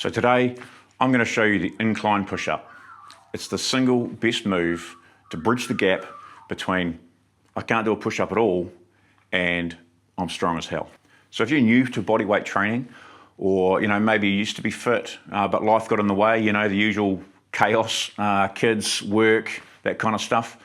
So today, I'm going to show you the incline push-up. It's the single best move to bridge the gap between I can't do a push-up at all and I'm strong as hell. So if you're new to bodyweight training, or maybe you used to be fit, but life got in the way, the usual chaos, kids, work, that kind of stuff,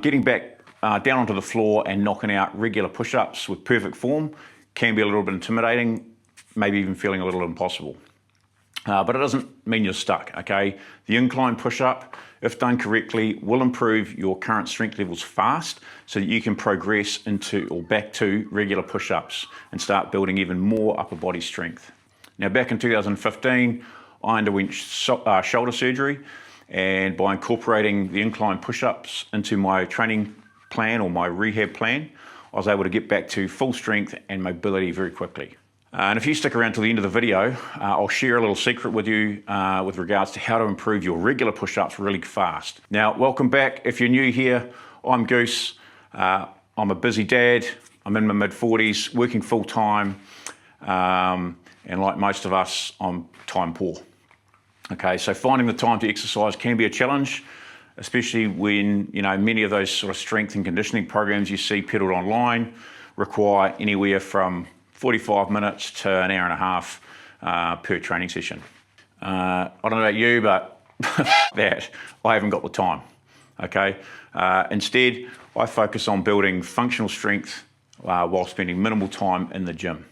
getting back down onto the floor and knocking out regular push-ups with perfect form can be a little bit intimidating, maybe even feeling a little impossible. But it doesn't mean you're stuck, okay? The incline push-up, if done correctly, will improve your current strength levels fast so that you can progress into or back to regular push-ups and start building even more upper body strength. Now, back in 2015, I underwent shoulder surgery, and by incorporating the incline push-ups into my training plan or my rehab plan, I was able to get back to full strength and mobility very quickly. And if you stick around till the end of the video, I'll share a little secret with you with regards to how to improve your regular push-ups really fast. Now, welcome back. If you're new here, I'm Goose. I'm a busy dad. I'm in my mid-40s, working full-time, and like most of us, I'm time poor. Okay, so finding the time to exercise can be a challenge, especially when many of those sort of strength and conditioning programs you see peddled online require anywhere from 45 minutes to an hour and a half per training session. I don't know about you, but that I haven't got the time, okay? Instead, I focus on building functional strength while spending minimal time in the gym.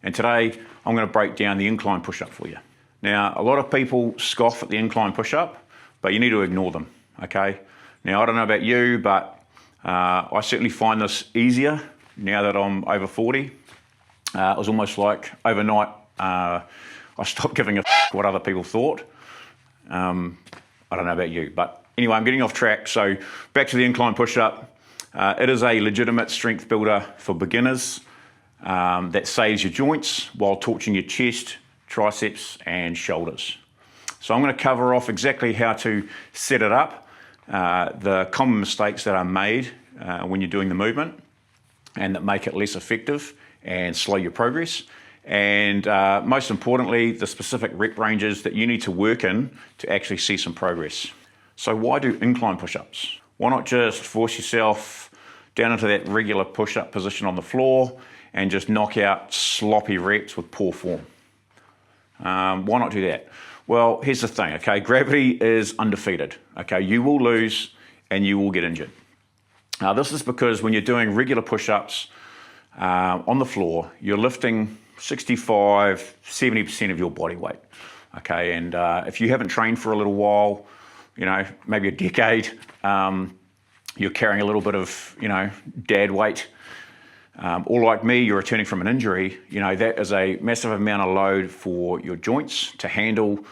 And today, I'm gonna break down the incline push-up for you. Now, a lot of people scoff at the incline push-up, but you need to ignore them, okay? Now, I don't know about you, but I certainly find this easier now that I'm over 40. It was almost like overnight, I stopped giving a what other people thought. I don't know about you, but anyway, I'm getting off track. So back to the incline push-up. It is a legitimate strength builder for beginners that saves your joints while torching your chest, triceps, and shoulders. So I'm going to cover off exactly how to set it up, the common mistakes that are made when you're doing the movement and that make it less effective and slow your progress, and most importantly, the specific rep ranges that you need to work in to actually see some progress. So why do incline push-ups? Why not just force yourself down into that regular push-up position on the floor and just knock out sloppy reps with poor form? Why not do that? Well, here's the thing, okay? Gravity is undefeated, okay? You will lose and you will get injured. Now, this is because when you're doing regular push-ups, on the floor, you're lifting 65, 70% of your body weight, okay? And if you haven't trained for a little while, maybe a decade, you're carrying a little bit of, dad weight, or like me, you're returning from an injury, that is a massive amount of load for your joints to handle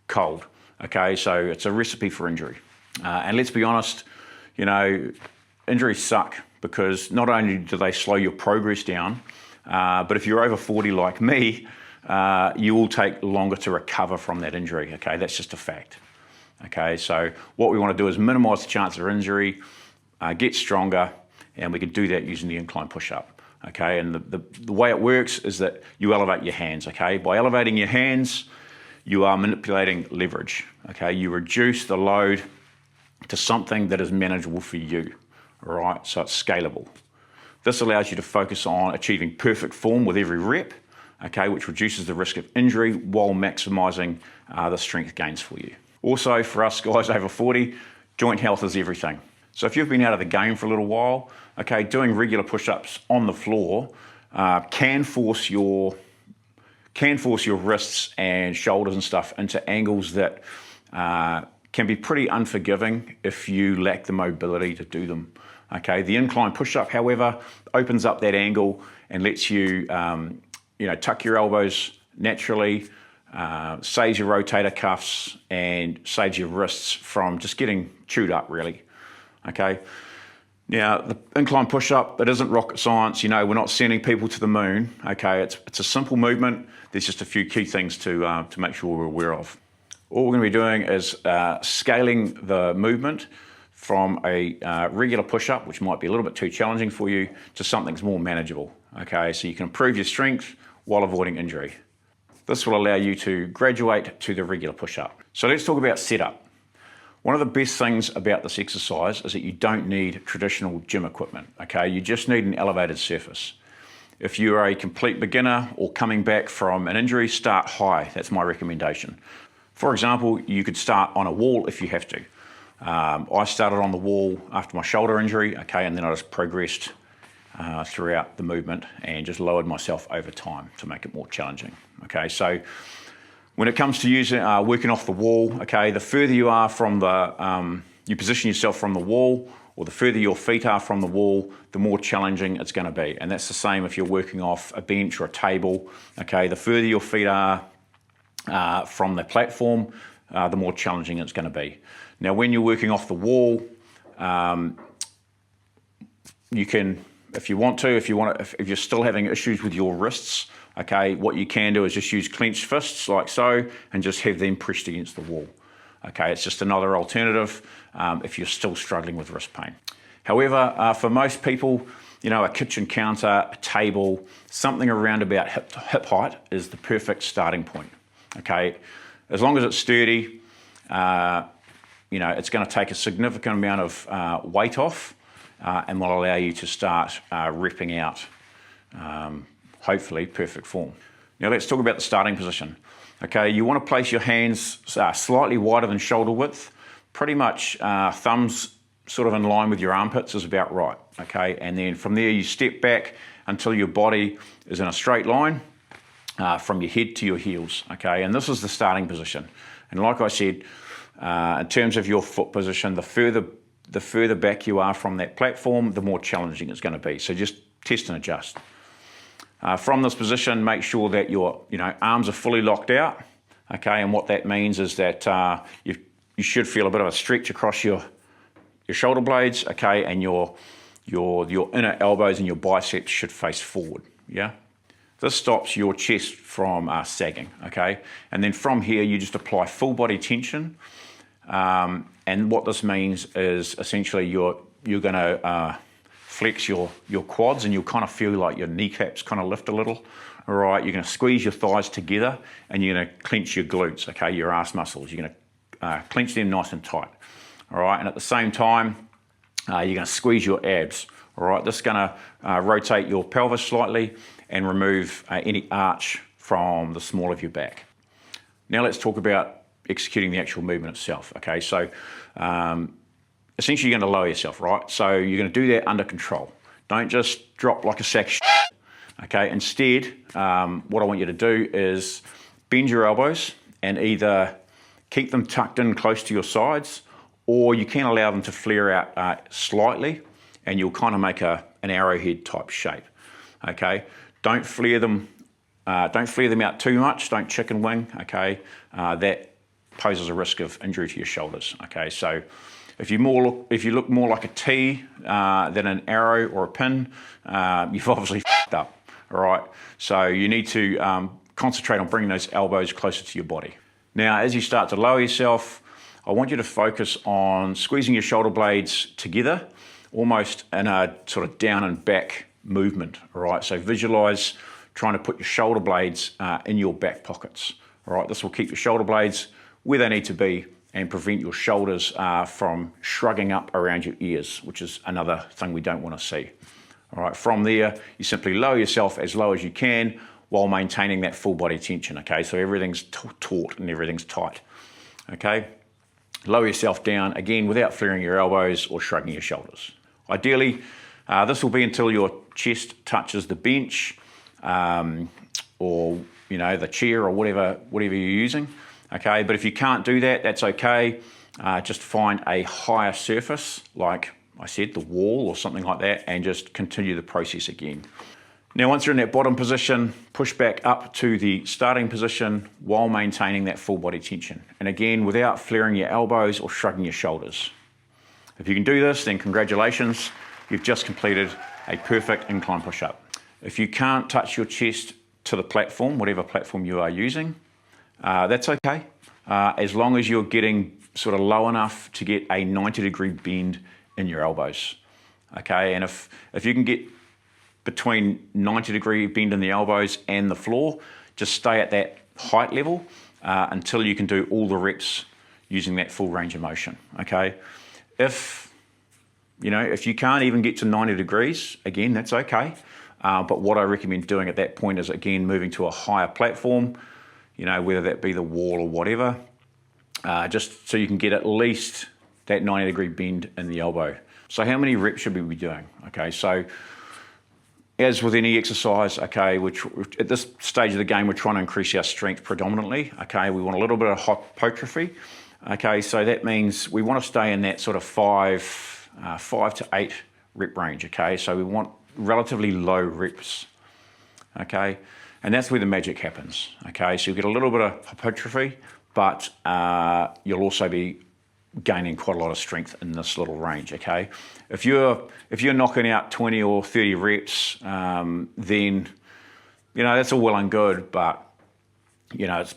cold, okay? So it's a recipe for injury. And let's be honest, injuries suck, because not only do they slow your progress down, but if you're over 40 like me, you will take longer to recover from that injury, okay? That's just a fact, okay? So what we want to do is minimize the chance of injury, get stronger, and we can do that using the incline push-up, okay? And the way it works is that you elevate your hands, okay? By elevating your hands, you are manipulating leverage, okay? You reduce the load to something that is manageable for you. All right, so it's scalable. This allows you to focus on achieving perfect form with every rep, okay, which reduces the risk of injury while maximizing the strength gains for you. Also, for us guys over 40, joint health is everything. So if you've been out of the game for a little while, okay, doing regular push-ups on the floor can force your wrists and shoulders and stuff into angles that can be pretty unforgiving if you lack the mobility to do them. Okay, the incline push-up, however, opens up that angle and lets you, tuck your elbows naturally, saves your rotator cuffs, and saves your wrists from just getting chewed up, really. Okay. Now, the incline push-up, it isn't rocket science. We're not sending people to the moon. Okay, it's a simple movement. There's just a few key things to make sure we're aware of. All we're going to be doing is scaling the movement from a regular push-up, which might be a little bit too challenging for you, to something that's more manageable, okay? So you can improve your strength while avoiding injury. This will allow you to graduate to the regular push-up. So let's talk about setup. One of the best things about this exercise is that you don't need traditional gym equipment, okay? You just need an elevated surface. If you are a complete beginner or coming back from an injury, start high. That's my recommendation. For example, you could start on a wall if you have to. I started on the wall after my shoulder injury, okay, and then I just progressed throughout the movement and just lowered myself over time to make it more challenging, okay? So when it comes to working off the wall, okay, the further you are from you position yourself from the wall, or the further your feet are from the wall, the more challenging it's going to be. And that's the same if you're working off a bench or a table, okay? The further your feet are from the platform, the more challenging it's going to be. Now, when you're working off the wall, you can, if you're still having issues with your wrists, okay, what you can do is just use clenched fists like so, and just have them pressed against the wall. Okay, it's just another alternative if you're still struggling with wrist pain. However, for most people, you know, a kitchen counter, a table, something around about hip height is the perfect starting point. Okay, as long as it's sturdy, you know, it's going to take a significant amount of weight off and will allow you to start repping out, hopefully, perfect form. Now let's talk about the starting position. Okay, you want to place your hands slightly wider than shoulder width, pretty much thumbs sort of in line with your armpits is about right, okay? And then from there you step back until your body is in a straight line from your head to your heels, okay? And this is the starting position. And like I said, in terms of your foot position, the further back you are from that platform, the more challenging it's going to be. So just test and adjust. From this position, make sure that your arms are fully locked out, okay? And what that means is that you should feel a bit of a stretch across your shoulder blades, okay? And your inner elbows and your biceps should face forward, yeah? This stops your chest from sagging, okay? And then from here, you just apply full body tension. And what this means is essentially you're going to flex your quads, and you'll kind of feel like your kneecaps kind of lift a little. All right, you're going to squeeze your thighs together, and you're going to clench your glutes, okay, your ass muscles. You're going to clench them nice and tight. All right, and at the same time, you're going to squeeze your abs. All right, this is going to rotate your pelvis slightly and remove any arch from the small of your back. Now let's talk about executing the actual movement itself. Okay, so essentially you're going to lower yourself, right? So you're going to do that under control. Don't just drop like a sack of shit. Okay, instead, what I want you to do is bend your elbows and either keep them tucked in close to your sides, or you can allow them to flare out slightly, and you'll kind of make an arrowhead type shape. Okay, don't flare them out too much. Don't chicken wing. Okay, that poses a risk of injury to your shoulders. Okay, so if you look more like a T than an arrow or a pin, you've obviously f***ed up. All right, so you need to concentrate on bringing those elbows closer to your body. Now, as you start to lower yourself, I want you to focus on squeezing your shoulder blades together, almost in a sort of down and back movement. All right, so visualize trying to put your shoulder blades in your back pockets. All right, this will keep your shoulder blades where they need to be and prevent your shoulders from shrugging up around your ears, which is another thing we don't want to see. All right, from there, you simply lower yourself as low as you can while maintaining that full body tension, okay? So everything's taut and everything's tight, okay? Lower yourself down, again, without flaring your elbows or shrugging your shoulders. Ideally, this will be until your chest touches the bench or, the chair or whatever you're using. Okay, but if you can't do that, that's okay. Just find a higher surface, like I said, the wall or something like that, and just continue the process again. Now, once you're in that bottom position, push back up to the starting position while maintaining that full body tension. And again, without flaring your elbows or shrugging your shoulders. If you can do this, then congratulations, you've just completed a perfect incline push-up. If you can't touch your chest to the platform, whatever platform you are using, that's okay, as long as you're getting sort of low enough to get a 90-degree bend in your elbows, okay? And if you can get between 90-degree bend in the elbows and the floor, just stay at that height level until you can do all the reps using that full range of motion, okay? If you can't even get to 90 degrees, again, that's okay. But what I recommend doing at that point is, again, moving to a higher platform, whether that be the wall or whatever, just so you can get at least that 90-degree bend in the elbow. So how many reps should we be doing? Okay, so as with any exercise, okay, which at this stage of the game, we're trying to increase our strength predominantly, okay? We want a little bit of hypertrophy, okay? So that means we want to stay in that sort of 5 to 8 rep range, okay? So we want relatively low reps, okay? And that's where the magic happens, okay? So you get a little bit of hypertrophy, but you'll also be gaining quite a lot of strength in this little range, okay? If you're knocking out 20 or 30 reps, then that's all well and good, but it's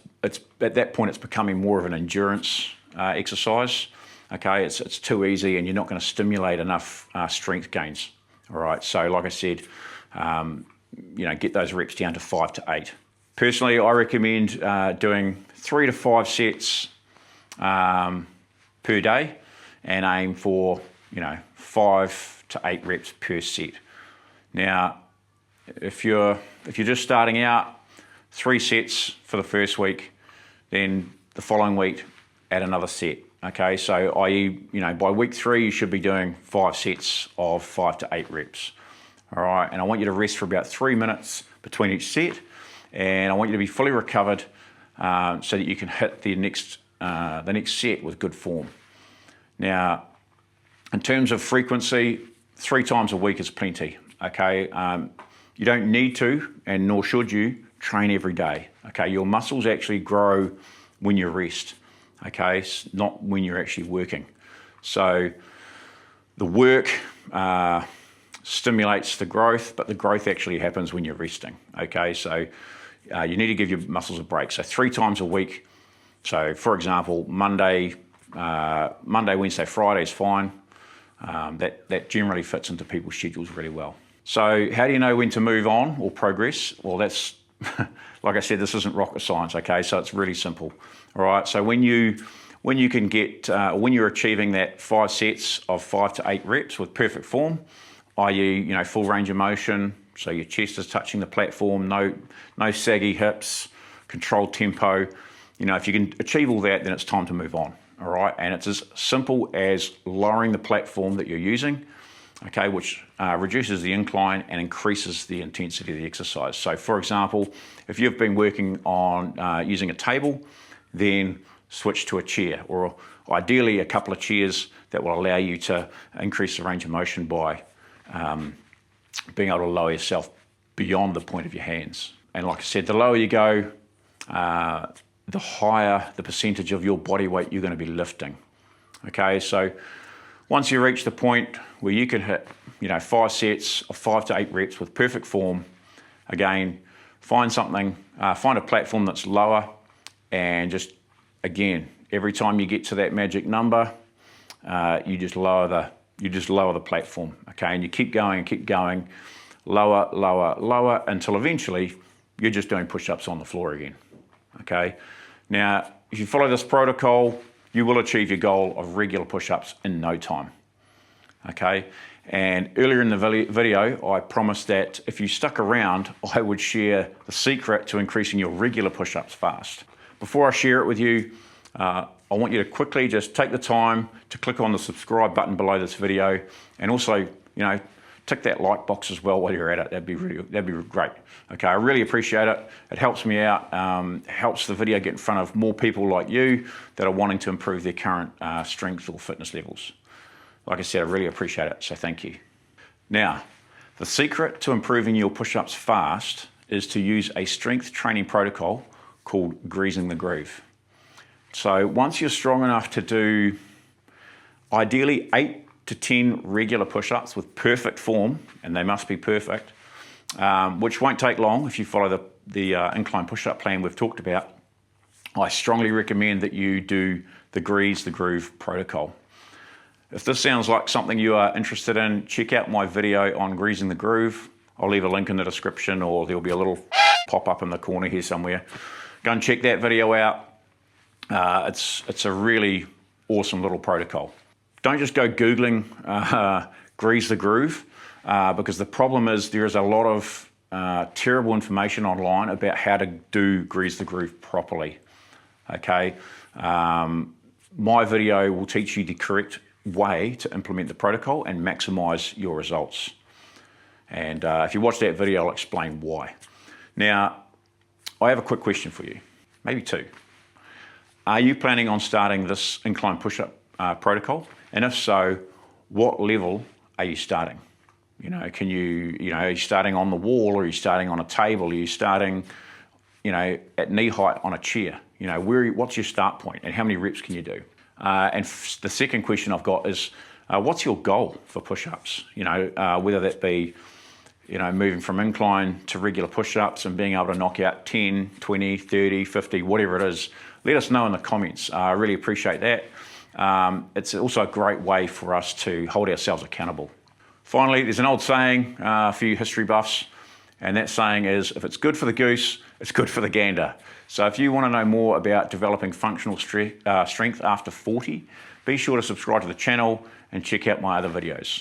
at that point it's becoming more of an endurance exercise, okay? It's too easy, and you're not going to stimulate enough strength gains. All right, so like I said, get those reps down to 5 to 8. Personally, I recommend doing 3 to 5 sets per day, and aim for 5 to 8 reps per set. Now, if you're just starting out, 3 sets for the first week, then the following week add another set. Okay, so i.e., by week 3 you should be doing 5 sets of 5 to 8 reps. All right, and I want you to rest for about 3 minutes between each set, and I want you to be fully recovered so that you can hit the next set with good form. Now, in terms of frequency, 3 times a week is plenty. Okay, you don't need to, and nor should you, train every day. Okay, your muscles actually grow when you rest. Okay, not when you're actually working. So the work stimulates the growth, but the growth actually happens when you're resting. Okay, so you need to give your muscles a break. So 3 times a week. So for example, Monday, Wednesday, Friday is fine. That generally fits into people's schedules really well. So how do you know when to move on or progress? Well, that's like I said, this isn't rocket science, okay? So it's really simple. All right, so when you're achieving that 5 sets of 5 to 8 reps with perfect form, i.e., full range of motion, so your chest is touching the platform, no saggy hips, controlled tempo. If you can achieve all that, then it's time to move on. All right, and it's as simple as lowering the platform that you're using, okay, which reduces the incline and increases the intensity of the exercise. So for example, if you've been working on using a table, then switch to a chair, or ideally a couple of chairs that will allow you to increase the range of motion by being able to lower yourself beyond the point of your hands. And like I said, the lower you go, the higher the percentage of your body weight you're going to be lifting. Okay, so once you reach the point where you can hit 5 sets of 5 to 8 reps with perfect form, again, find a platform that's lower, and just again, every time you get to that magic number, you just lower the platform, okay, and you keep going, lower until eventually you're just doing push-ups on the floor again. Okay, now if you follow this protocol, you will achieve your goal of regular push-ups in no time. Okay, and earlier in the video, I promised that if you stuck around, I would share the secret to increasing your regular push-ups fast. Before I share it with you, I want you to quickly just take the time to click on the subscribe button below this video, and also, tick that like box as well while you're at it. That'd be great. Okay, I really appreciate it. It helps me out, helps the video get in front of more people like you that are wanting to improve their current strength or fitness levels. Like I said, I really appreciate it, so thank you. Now, the secret to improving your push-ups fast is to use a strength training protocol called greasing the groove. So once you're strong enough to do ideally 8 to 10 regular push-ups with perfect form, and they must be perfect, which won't take long if you follow the incline push-up plan we've talked about, I strongly recommend that you do the grease the groove protocol. If this sounds like something you are interested in, check out my video on greasing the groove. I'll leave a link in the description, or there'll be a little pop-up in the corner here somewhere. go and check that video out. It's a really awesome little protocol. Don't just go Googling grease the groove, because the problem is there is a lot of terrible information online about how to do grease the groove properly. Okay, my video will teach you the correct way to implement the protocol and maximize your results. And if you watch that video, I'll explain why. Now, I have a quick question for you, maybe two. Are you planning on starting this incline push-up protocol? And if so, what level are you starting? You know, are you starting on the wall, or are you starting on a table? Are you starting, at knee height on a chair? What's your start point, and how many reps can you do? And the second question I've got is, what's your goal for push-ups? Whether that be, moving from incline to regular push-ups and being able to knock out 10, 20, 30, 50, whatever it is. Let us know in the comments. I really appreciate that. It's also a great way for us to hold ourselves accountable. Finally, there's an old saying for you history buffs, and that saying is, if it's good for the goose, it's good for the gander. So if you want to know more about developing functional strength after 40, be sure to subscribe to the channel and check out my other videos.